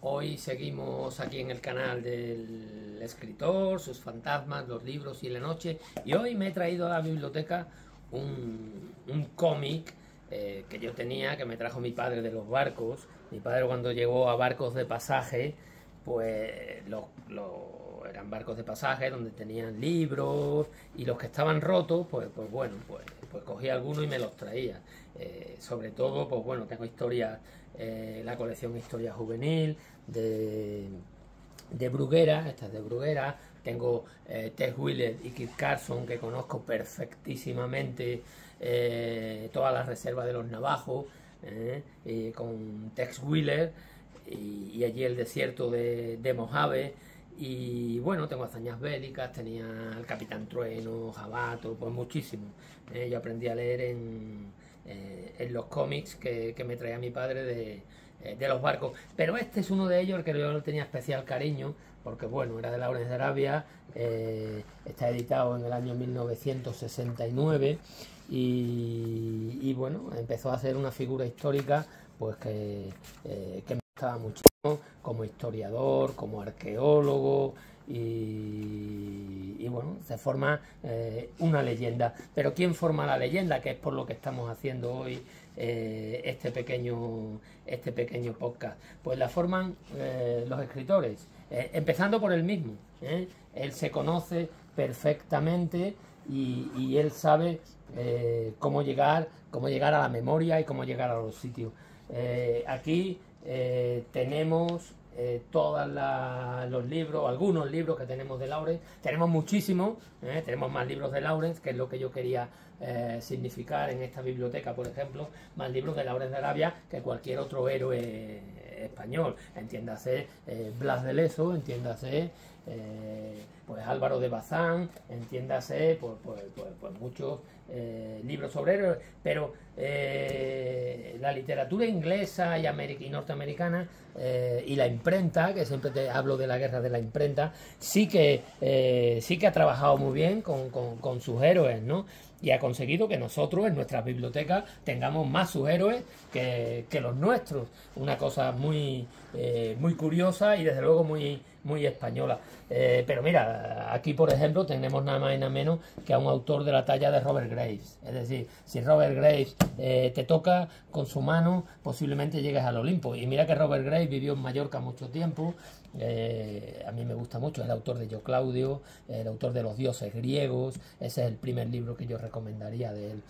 Hoy seguimos aquí en el canal del escritor, sus fantasmas, los libros y la noche. Y hoy me he traído a la biblioteca un cómic que yo tenía, que me trajo mi padre de los barcos. Mi padre, cuando llegó a barcos de pasaje, pues eran barcos de pasaje donde tenían libros, y los que estaban rotos, pues cogía algunos y me los traía. Sobre todo, pues bueno, tengo historias, la colección Historia Juvenil de Bruguera, esta es de Bruguera. Tengo Tex Willer y Kit Carson, que conozco perfectísimamente, todas las reservas de los navajos, con Tex Willer y allí el desierto de Mojave. Y bueno, tengo hazañas bélicas, tenía el Capitán Trueno, Jabato, pues muchísimo. Yo aprendí a leer en los cómics que me traía mi padre de los barcos, pero este es uno de ellos el que yo le tenía especial cariño, porque bueno, era de Lawrence de Arabia. Está editado en el año 1969 y bueno, empezó a ser una figura histórica pues que me gustaba muchísimo como historiador, como arqueólogo, y bueno, se forma una leyenda. Pero ¿quién forma la leyenda? Que es por lo que estamos haciendo hoy este pequeño podcast. Pues la forman los escritores, empezando por él mismo. Él se conoce perfectamente y él sabe cómo llegar a la memoria y cómo llegar a los sitios. Aquí tenemos todos los libros, algunos libros que tenemos de Lawrence. Tenemos muchísimos, tenemos más libros de Lawrence, que es lo que yo quería significar en esta biblioteca. Por ejemplo, más libros de Lawrence de Arabia que cualquier otro héroe español, entiéndase Blas de Lezo, entiéndase pues Álvaro de Bazán, entiéndase pues muchos libros sobre héroes. Pero la literatura inglesa y norteamericana, y la imprenta, que siempre te hablo de la guerra de la imprenta, sí que ha trabajado muy bien con sus héroes, ¿no? Y ha conseguido que nosotros en nuestras bibliotecas tengamos más sus héroes que los nuestros. Una cosa muy curiosa y desde luego muy española. Pero mira, aquí por ejemplo tenemos nada más y nada menos que a un autor de la talla de Robert Graves. Es decir, si Robert Graves te toca con su mano, posiblemente llegues al Olimpo. Y mira que Robert Graves vivió en Mallorca mucho tiempo. A mí me gusta mucho, es el autor de Yo Claudio, el autor de Los dioses griegos. Ese es el primer libro que yo recomendaría de él.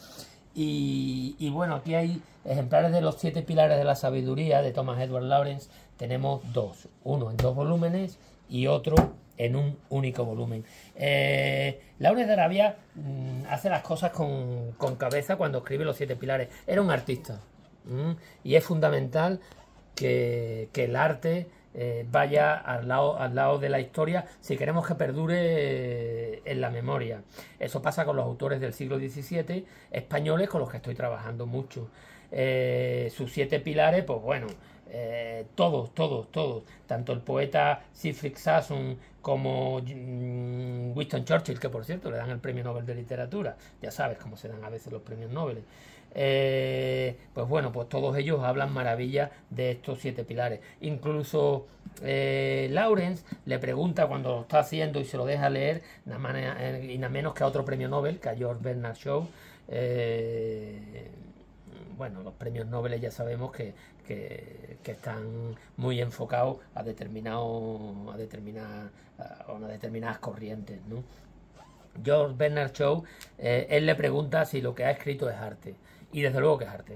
Y bueno, aquí hay ejemplares de Los 7 pilares de la sabiduría de Thomas Edward Lawrence. Tenemos dos, uno en 2 volúmenes y otro en un único volumen. Lawrence de Arabia hace las cosas con cabeza cuando escribe Los 7 pilares. Era un artista, y es fundamental que el arte vaya al lado de la historia si queremos que perdure en la memoria. Eso pasa con los autores del siglo XVII españoles, con los que estoy trabajando mucho. Sus 7 pilares, pues bueno, todos, tanto el poeta Siegfried Sassoon como Winston Churchill, que por cierto le dan el premio Nobel de literatura. Ya sabes cómo se dan a veces los premios Nobel. Pues bueno, pues todos ellos hablan maravillas de estos 7 pilares. Incluso Lawrence le pregunta cuando lo está haciendo y se lo deja leer, y nada menos que a otro premio Nobel, que a George Bernard Shaw. Bueno, los premios Nobel ya sabemos que están muy enfocados a unas determinadas corrientes, ¿no? George Bernard Shaw, él le pregunta si lo que ha escrito es arte. Y desde luego que es arte,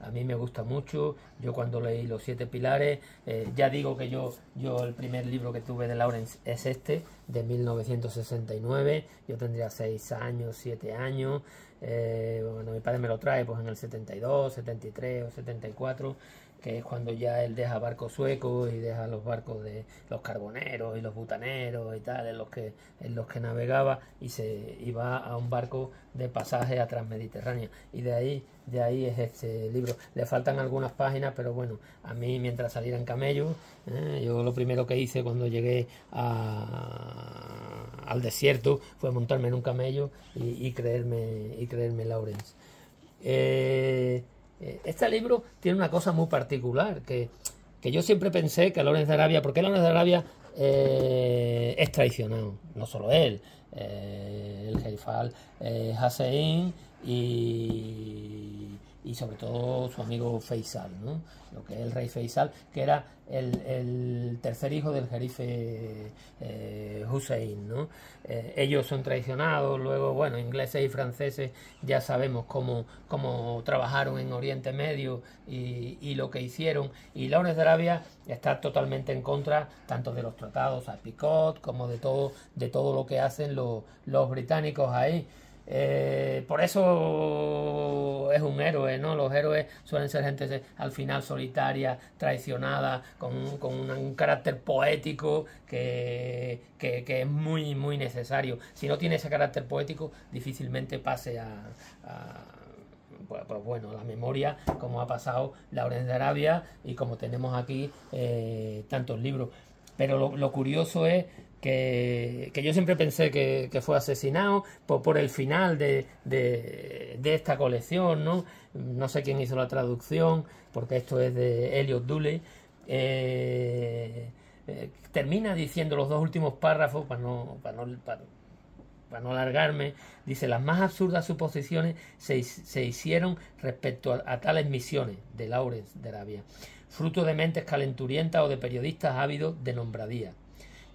a mí me gusta mucho. Yo cuando leí Los 7 pilares, ya digo que yo el primer libro que tuve de Lawrence es este, de 1969. Yo tendría 6 años, 7 años. Bueno, mi padre me lo trae pues en el 72, 73 o 74, que es cuando ya él deja barcos suecos y deja los barcos de los carboneros y los butaneros y tal, en los que navegaba, y va a un barco de pasaje a Transmediterránea. Y de ahí es este libro. Le faltan algunas páginas, pero bueno, a mí mientras saliera en camello, yo lo primero que hice cuando llegué al desierto fue montarme en un camello y creerme Lawrence. Este libro tiene una cosa muy particular, que que yo siempre pensé que Lawrence de Arabia, porque Lawrence de Arabia es traicionado, no solo él, el Jerifal Hussein y sobre todo su amigo Faisal, ¿no? Lo que es el rey Faisal, que era el tercer hijo del jerife Hussein, ¿no? Ellos son traicionados, luego, bueno, ingleses y franceses ya sabemos cómo trabajaron en Oriente Medio y lo que hicieron, y Lawrence de Arabia está totalmente en contra tanto de los tratados a Picot como de todo lo que hacen los británicos ahí. Por eso es un héroe, ¿no? Los héroes suelen ser gente al final solitaria, traicionada, con un carácter poético que es muy, muy necesario. Si no tiene ese carácter poético, difícilmente pase pues bueno, la memoria, como ha pasado Lawrence de Arabia y como tenemos aquí tantos libros. Pero lo curioso es que yo siempre pensé que fue asesinado por el final de esta colección, ¿no? No sé quién hizo la traducción, porque esto es de Elliot Dooley. Termina diciendo los dos últimos párrafos, para no alargarme, dice: las más absurdas suposiciones se hicieron respecto a tales misiones de Lawrence de Arabia, fruto de mentes calenturientas o de periodistas ávidos de nombradía.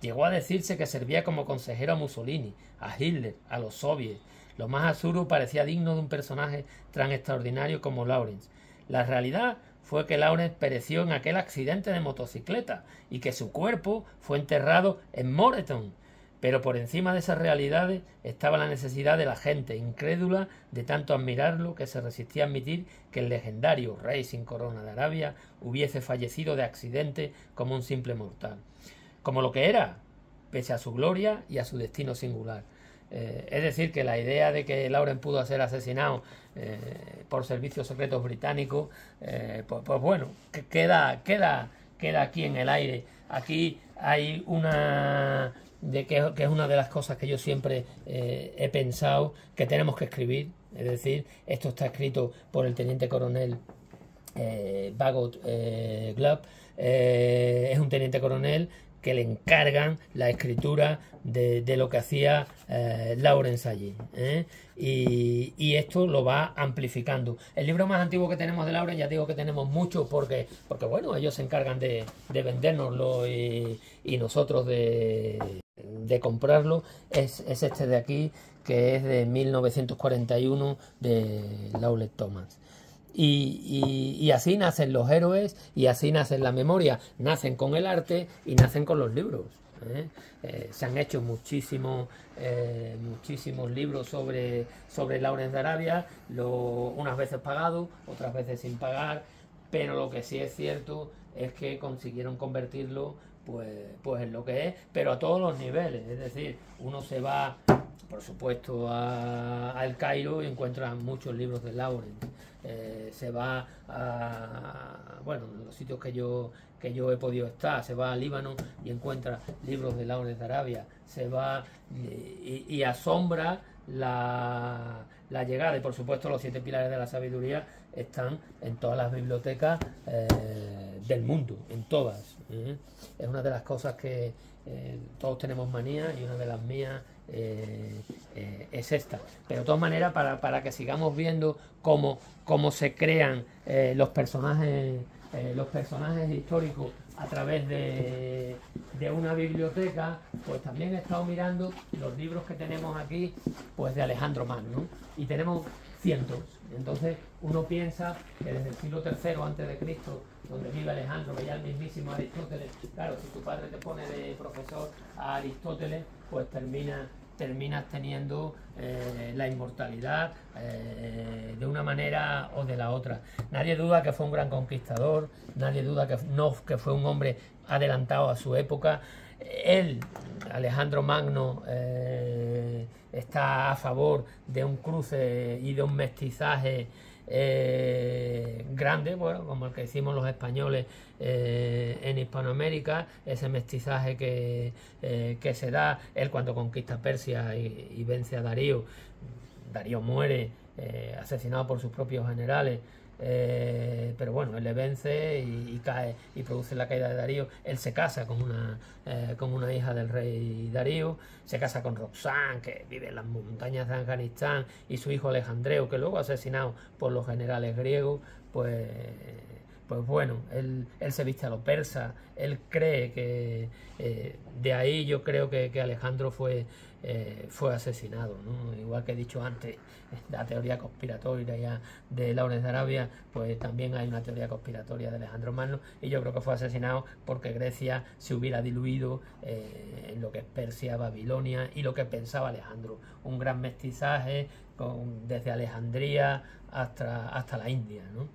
Llegó a decirse que servía como consejero a Mussolini, a Hitler, a los soviets. Lo más absurdo parecía digno de un personaje tan extraordinario como Lawrence. La realidad fue que Lawrence pereció en aquel accidente de motocicleta y que su cuerpo fue enterrado en Moreton. Pero por encima de esas realidades estaba la necesidad de la gente, incrédula de tanto admirarlo, que se resistía a admitir que el legendario rey sin corona de Arabia hubiese fallecido de accidente como un simple mortal. Como lo que era, pese a su gloria y a su destino singular. Es decir, que la idea de que Lawrence pudo ser asesinado por servicios secretos británicos, pues bueno, queda aquí en el aire. Aquí hay que es una de las cosas que yo siempre he pensado que tenemos que escribir. Es decir, esto está escrito por el teniente coronel Bagot Glubb. Es un teniente coronel que le encargan la escritura de lo que hacía Lawrence allí, y esto lo va amplificando. El libro más antiguo que tenemos de Lawrence, ya digo que tenemos mucho porque bueno, ellos se encargan de vendérnoslo y nosotros de comprarlo, es este de aquí, que es de 1941 de Howlett Thomas. Y así nacen los héroes, y así nacen la memoria, nacen con el arte y nacen con los libros. Se han hecho muchísimos libros sobre Lawrence de Arabia, unas veces pagados, otras veces sin pagar, pero lo que sí es cierto es que consiguieron convertirlo pues en lo que es, pero a todos los niveles. Es decir, uno se va, por supuesto, al Cairo y encuentra muchos libros de Lawrence. Se va a, bueno, los sitios que yo he podido estar, se va a Líbano y encuentra libros de Lawrence de Arabia, se va y asombra la llegada, y por supuesto los 7 pilares de la sabiduría están en todas las bibliotecas del mundo, en todas. Es una de las cosas que todos tenemos manía, y una de las mías es esta. Pero de todas maneras, para que sigamos viendo cómo se crean los personajes históricos a través de una biblioteca, pues también he estado mirando los libros que tenemos aquí, pues de Alejandro Magno, y tenemos cientos. Entonces uno piensa que desde el siglo III antes de Cristo, donde vive Alejandro, veía el mismísimo Aristóteles. Claro, si tu padre te pone de profesor a Aristóteles, pues terminas teniendo la inmortalidad de una manera o de la otra. Nadie duda que fue un gran conquistador, nadie duda que fue un hombre adelantado a su época. Él, Alejandro Magno, está a favor de un cruce y de un mestizaje grande, bueno, como el que hicimos los españoles en Hispanoamérica, ese mestizaje que se da. Él, cuando conquista Persia y vence a Darío muere asesinado por sus propios generales. pero bueno, él le vence y cae y produce la caída de Darío. Él se casa con una hija del rey Darío, se casa con Roxane, que vive en las montañas de Afganistán, y su hijo Alejandreo, que luego asesinado por los generales griegos. Pues bueno, él se viste a lo persa, él cree que de ahí yo creo que Alejandro fue asesinado, ¿no? Igual que he dicho antes, la teoría conspiratoria de Lawrence de Arabia, pues también hay una teoría conspiratoria de Alejandro Magno, y yo creo que fue asesinado porque Grecia se hubiera diluido en lo que es Persia, Babilonia y lo que pensaba Alejandro, un gran mestizaje desde Alejandría hasta la India, ¿no?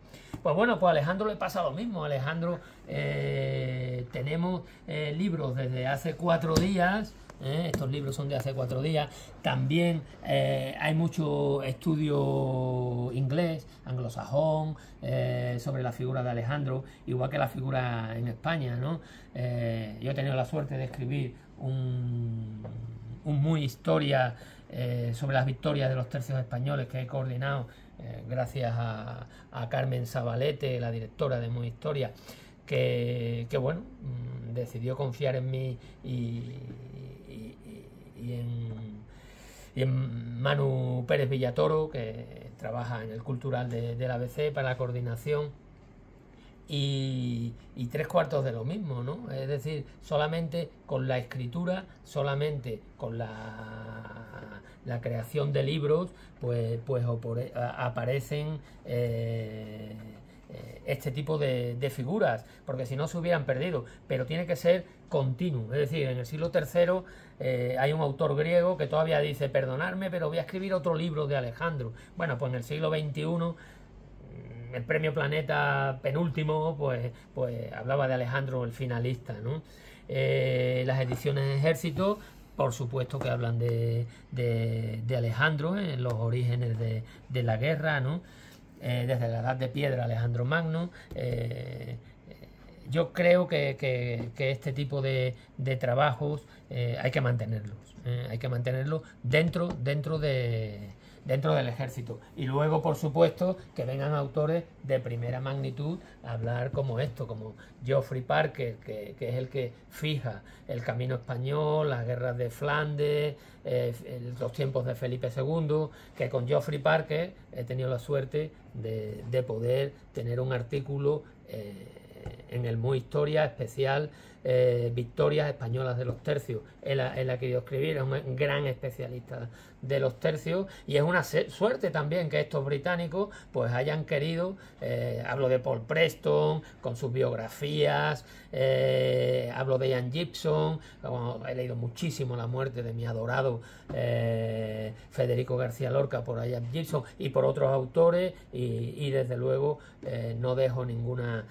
Pues bueno, pues a Alejandro le pasa lo mismo. Alejandro, tenemos libros desde hace 4 días. Estos libros son de hace 4 días. También hay mucho estudio inglés, anglosajón, sobre la figura de Alejandro, igual que la figura en España, ¿no? Yo he tenido la suerte de escribir un muy historia sobre las victorias de los tercios españoles, que he coordinado gracias a Carmen Zabalete, la directora de Muy Historia, que bueno, decidió confiar en mí y en Manu Pérez Villatoro, que trabaja en el Cultural del ABC para la coordinación, y 3/4 de lo mismo, ¿no? Es decir, solamente con la escritura, solamente con la creación de libros, pues aparecen este tipo de figuras, porque si no se hubieran perdido, pero tiene que ser continuo. Es decir, en el siglo III hay un autor griego que todavía dice: perdonadme, pero voy a escribir otro libro de Alejandro. Bueno, pues en el siglo XXI el premio Planeta penúltimo pues hablaba de Alejandro el finalista, ¿no? Las ediciones Ejército, por supuesto que hablan de Alejandro en los orígenes de la guerra, ¿no? Desde la Edad de Piedra, Alejandro Magno. Yo creo que este tipo de trabajos hay que mantenerlos, dentro del ejército, y luego por supuesto que vengan autores de primera magnitud a hablar como Geoffrey Parker, que es el que fija el camino español, las guerras de Flandes, los tiempos de Felipe II, que con Geoffrey Parker he tenido la suerte de poder tener un artículo en el Muy Historia especial, Victorias españolas de los tercios. Él ha querido escribir, es un gran especialista de los tercios, y es una suerte también que estos británicos pues hayan querido, hablo de Paul Preston con sus biografías, hablo de Ian Gibson, he leído muchísimo la muerte de mi adorado Federico García Lorca por Ian Gibson y por otros autores, y desde luego no dejo ninguna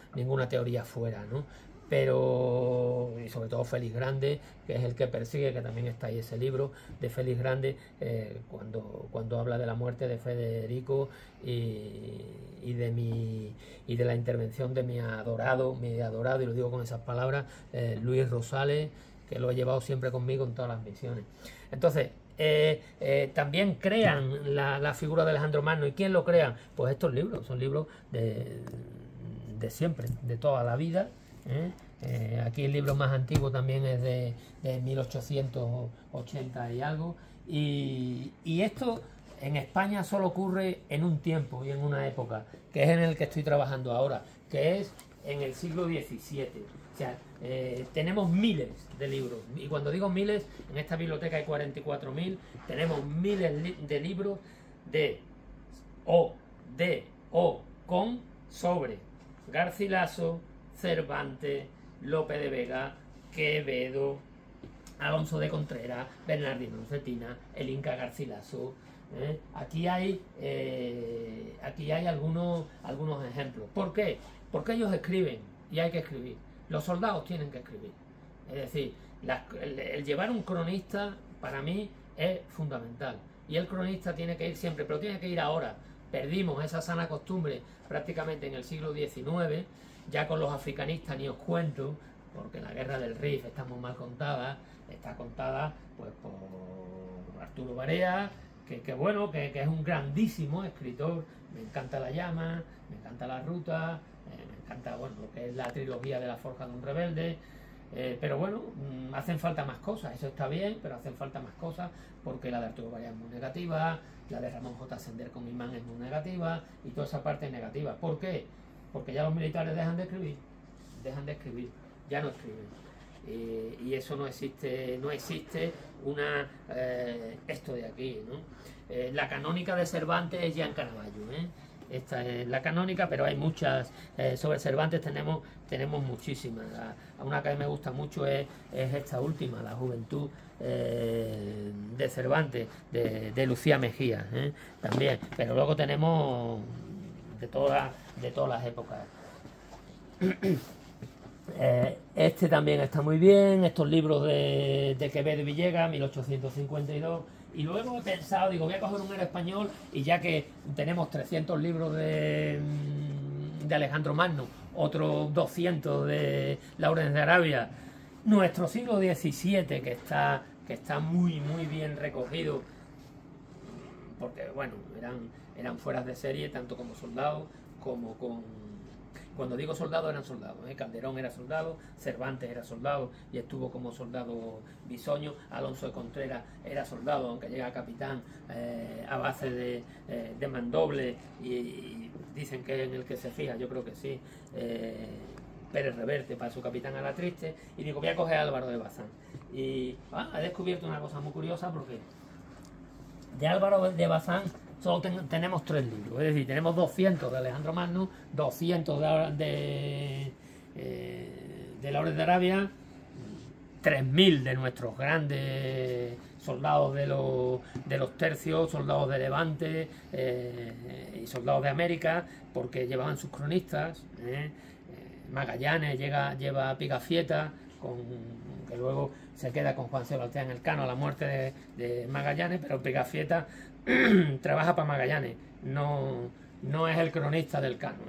teoría fuera, ¿no? Pero, y sobre todo Félix Grande, que es el que persigue, que también está ahí ese libro de Félix Grande, cuando habla de la muerte de Federico y de la intervención de mi adorado, y lo digo con esas palabras, Luis Rosales, que lo he llevado siempre conmigo en todas las misiones. Entonces, también crean la figura de Alejandro Magno. ¿Y quién lo crean? Pues estos libros, son libros de siempre, de toda la vida. Aquí el libro más antiguo también es de 1880 y algo, y esto en España solo ocurre en un tiempo y en una época, que es en el que estoy trabajando ahora, que es en el siglo XVII. O sea, tenemos miles de libros, y cuando digo miles, en esta biblioteca hay 44.000, tenemos miles de libros con sobre Garcilaso, Cervantes, Lope de Vega, Quevedo, Alonso de Contreras, Bernardino Cetina, el Inca Garcilaso. Aquí hay algunos ejemplos. ¿Por qué? Porque ellos escriben y hay que escribir. Los soldados tienen que escribir. Es decir, el llevar un cronista para mí es fundamental. Y el cronista tiene que ir siempre, pero tiene que ir ahora. Perdimos esa sana costumbre prácticamente en el siglo XIX. Ya con los africanistas ni os cuento, porque la guerra del Rif está muy mal contada. Está contada pues por Arturo Barea, bueno, que es un grandísimo escritor. Me encanta La llama, me encanta La ruta, me encanta, bueno, lo que es la trilogía de La forja de un rebelde. Pero bueno, hacen falta más cosas, eso está bien, pero hacen falta más cosas, porque la de Arturo Pérez es muy negativa, la de Ramón J. Sender con Imán es muy negativa, y toda esa parte es negativa. ¿Por qué? Porque ya los militares dejan de escribir, ya no escriben. Y eso no existe una esto de aquí, ¿no? La canónica de Cervantes es Jean Caravallo, esta es la canónica, pero hay muchas. Sobre Cervantes tenemos muchísimas. Una que a mí me gusta mucho es esta última, La juventud de Cervantes, de Lucía Mejía, también. Pero luego tenemos de todas las épocas. Este también está muy bien, estos libros de Quevedo y Villegas, 1852. Y luego he pensado, digo, voy a coger un era español, y ya que tenemos 300 libros de Alejandro Magno, otros 200 de la Orden de Arabia, nuestro siglo XVII, que está muy bien recogido, porque bueno, eran fueras de serie, tanto como soldados como con... Cuando digo soldados, eran soldados, Calderón era soldado, Cervantes era soldado y estuvo como soldado Bisoño, Alonso de Contreras era soldado, aunque llega a capitán a base de mandoble, y dicen que es en el que se fija, yo creo que sí, Pérez Reverte para su capitán a la triste. Y digo, voy a coger a Álvaro de Bazán. Y he descubierto una cosa muy curiosa, porque de Álvaro de Bazán solo tenemos 3 libros, es decir, tenemos 200 de Alejandro Magno, 200 de la Orden de Arabia, 3000 de nuestros grandes soldados de los tercios, soldados de Levante y soldados de América, porque llevaban sus cronistas. Magallanes lleva a Pigafetta, que luego se queda con Juan Sebastián Elcano a la muerte de Magallanes, pero Pigafetta trabaja para Magallanes, no es el cronista del Cano,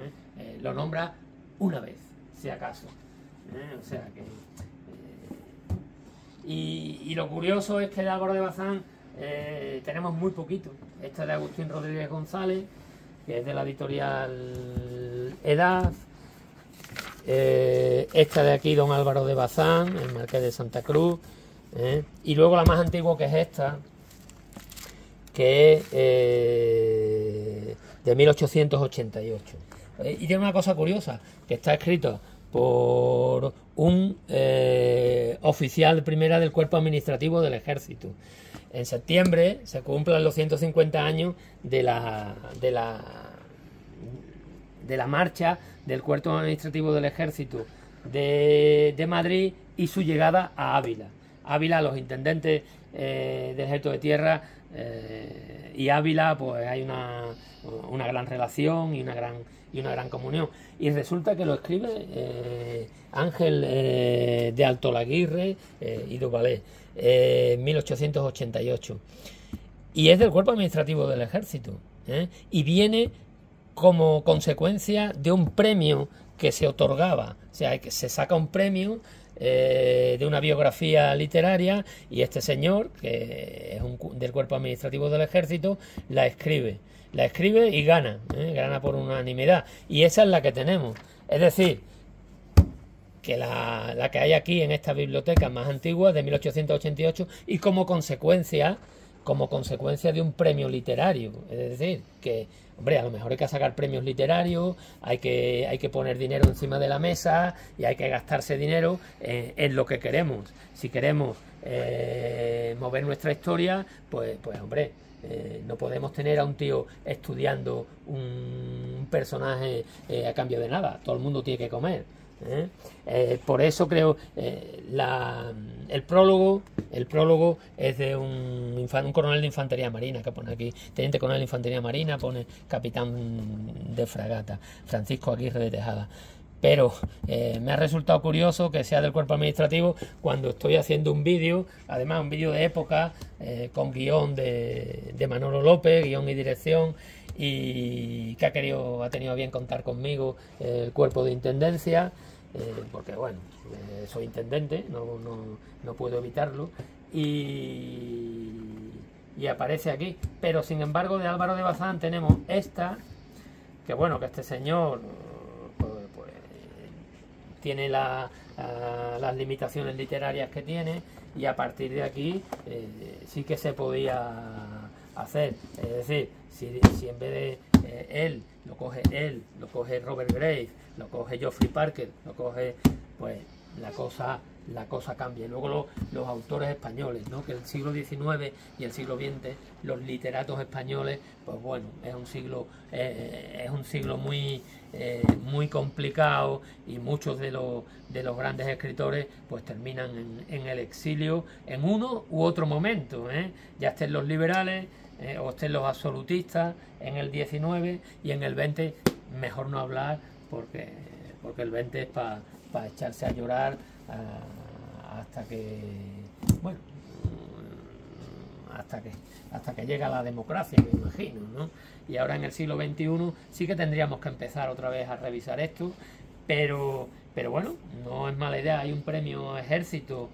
lo nombra una vez, si acaso, o sea que y lo curioso es que de Álvaro de Bazán tenemos muy poquito. Esta de Agustín Rodríguez González, que es de la editorial Edad. Esta de aquí, Don Álvaro de Bazán, el Marqués de Santa Cruz, y luego la más antigua, que es esta, que es de 1888. Y tiene una cosa curiosa, que está escrito por un oficial de primera del Cuerpo Administrativo del Ejército. En septiembre se cumplen los 150 años de la marcha del Cuerpo Administrativo del Ejército de Madrid y su llegada a Ávila. Ávila, los intendentes del Ejército de Tierra y Ávila, pues hay una gran relación y una gran comunión. Y resulta que lo escribe Ángel de Altolaguirre y Duvalé, 1888. Y es del Cuerpo Administrativo del Ejército, y viene como consecuencia de un premio que se otorgaba. O sea, que se saca un premio de una biografía literaria, y este señor, que es del Cuerpo Administrativo del Ejército, la escribe y gana por unanimidad, y esa es la que tenemos. Es decir, que la que hay aquí en esta biblioteca más antigua, de 1888, y como consecuencia de un premio literario. Es decir, que, hombre, a lo mejor hay que sacar premios literarios, hay que poner dinero encima de la mesa, y hay que gastarse dinero en lo que queremos. Si queremos mover nuestra historia, pues hombre, no podemos tener a un tío estudiando un personaje a cambio de nada. Todo el mundo tiene que comer. Por eso creo el prólogo es de un coronel de infantería marina, que pone aquí teniente coronel de infantería marina, pone capitán de fragata, Francisco Aguirre de Tejada. Pero me ha resultado curioso que sea del Cuerpo Administrativo, cuando estoy haciendo un vídeo, además un vídeo de época, con guión de Manolo López, guión y dirección, y que ha tenido bien contar conmigo el Cuerpo de Intendencia, porque bueno, soy intendente, no puedo evitarlo, y y aparece aquí. Pero sin embargo de Álvaro de Bazán tenemos esta, que bueno, que este señor pues, tiene las limitaciones literarias que tiene, y a partir de aquí sí que se podía hacer. Es decir, si en vez de él, lo coge Robert Graves, lo coge Geoffrey Parker, lo coge, pues la cosa cambia. Y luego los autores españoles, ¿no? Que el siglo XIX y el siglo XX, los literatos españoles, pues bueno, es un siglo muy complicado, y muchos de los grandes escritores pues terminan en el exilio en uno u otro momento, ya estén los liberales o estén los absolutistas en el XIX, y en el XX mejor no hablar, porque el XX es para echarse a llorar hasta que, bueno, hasta que llega la democracia, me imagino, ¿no? Y ahora en el siglo XXI sí que tendríamos que empezar otra vez a revisar esto, pero bueno, no es mala idea. Hay un premio Ejército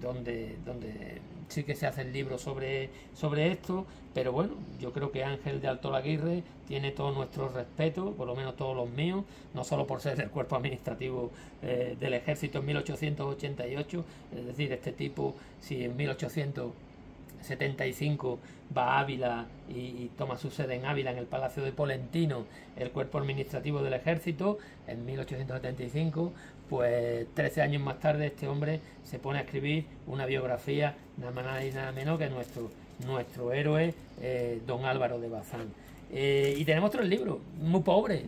donde sí que se hacen libros sobre esto, pero bueno, yo creo que Ángel de Altolaguirre tiene todo nuestro respeto, por lo menos todos los míos, no solo por ser del cuerpo administrativo del Ejército en 1888, es decir, este tipo, si en 1875 va a Ávila y toma su sede en Ávila, en el Palacio de Polentino, el cuerpo administrativo del Ejército, en 1875, pues 13 años más tarde este hombre se pone a escribir una biografía, nada más y nada menos que nuestro héroe, don Álvaro de Bazán. Y tenemos 3 libros, muy pobres.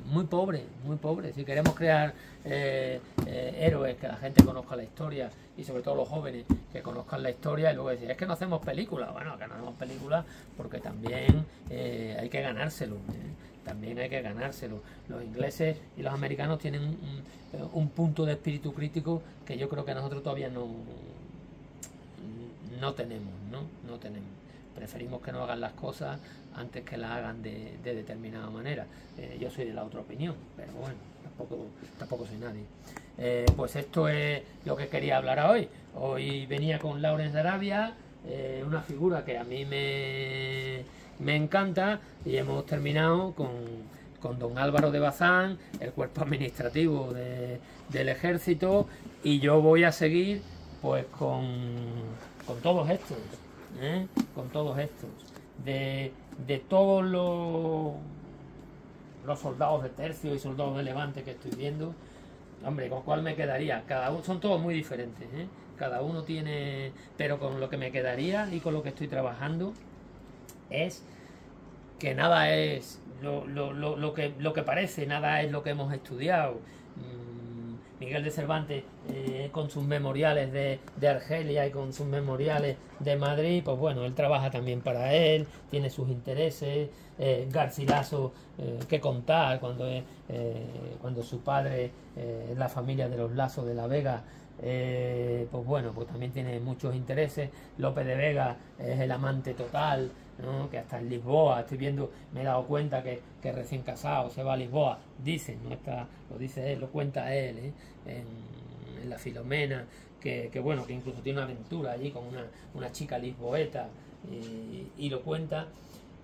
Si queremos crear héroes, que la gente conozca la historia, y sobre todo los jóvenes que conozcan la historia, y luego decir, es que no hacemos películas. Bueno, que no hacemos películas porque también hay que ganárselo. También hay que ganárselo. Los ingleses y los americanos tienen un punto de espíritu crítico que yo creo que nosotros todavía no tenemos, no tenemos. Preferimos que no hagan las cosas antes que las hagan de determinada manera. Yo soy de la otra opinión, pero bueno, tampoco soy nadie. Pues esto es lo que quería hablar hoy. Hoy venía con Lawrence de Arabia, una figura que a mí me encanta, y hemos terminado con don Álvaro de Bazán, el cuerpo administrativo del Ejército, y yo voy a seguir pues con todos estos, con todos estos, de todos los soldados de Tercio y soldados de Levante que estoy viendo. Hombre, ¿con cuál me quedaría? Cada uno, son todos muy diferentes, cada uno tiene, pero con lo que me quedaría y con lo que estoy trabajando es que nada es lo que parece, nada es lo que hemos estudiado. Miguel de Cervantes, con sus memoriales de Argelia y con sus memoriales de Madrid, pues bueno, él trabaja también para él, tiene sus intereses. Garcilaso, que contar, cuando su padre, la familia de los Lazos de la Vega, pues bueno, pues también tiene muchos intereses. Lope de Vega es el amante total, ¿no? Que hasta en Lisboa, estoy viendo, me he dado cuenta que recién casado se va a Lisboa, dicen, no está, lo dice él, lo cuenta él, en la Filomena, que bueno, que incluso tiene una aventura allí con una chica lisboeta, y lo cuenta.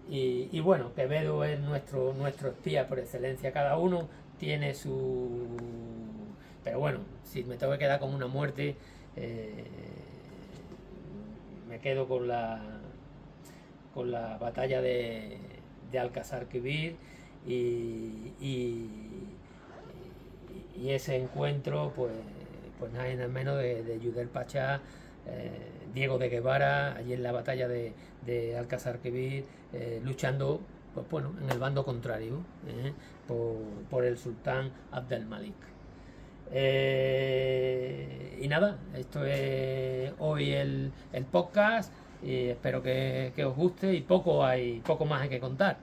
Y bueno, Quevedo es nuestro espía por excelencia. Cada uno tiene su... Pero bueno, si me tengo que quedar con una muerte, me quedo con la batalla de Alcázar-Quibir, y ese encuentro, pues nada menos de Judel Pachá, Diego de Guevara, allí en la batalla de Alcázar-Quibir, luchando, pues bueno, en el bando contrario, por el sultán Abdelmalik. Y nada, esto es hoy el podcast, y espero que os guste, y poco más hay que contar.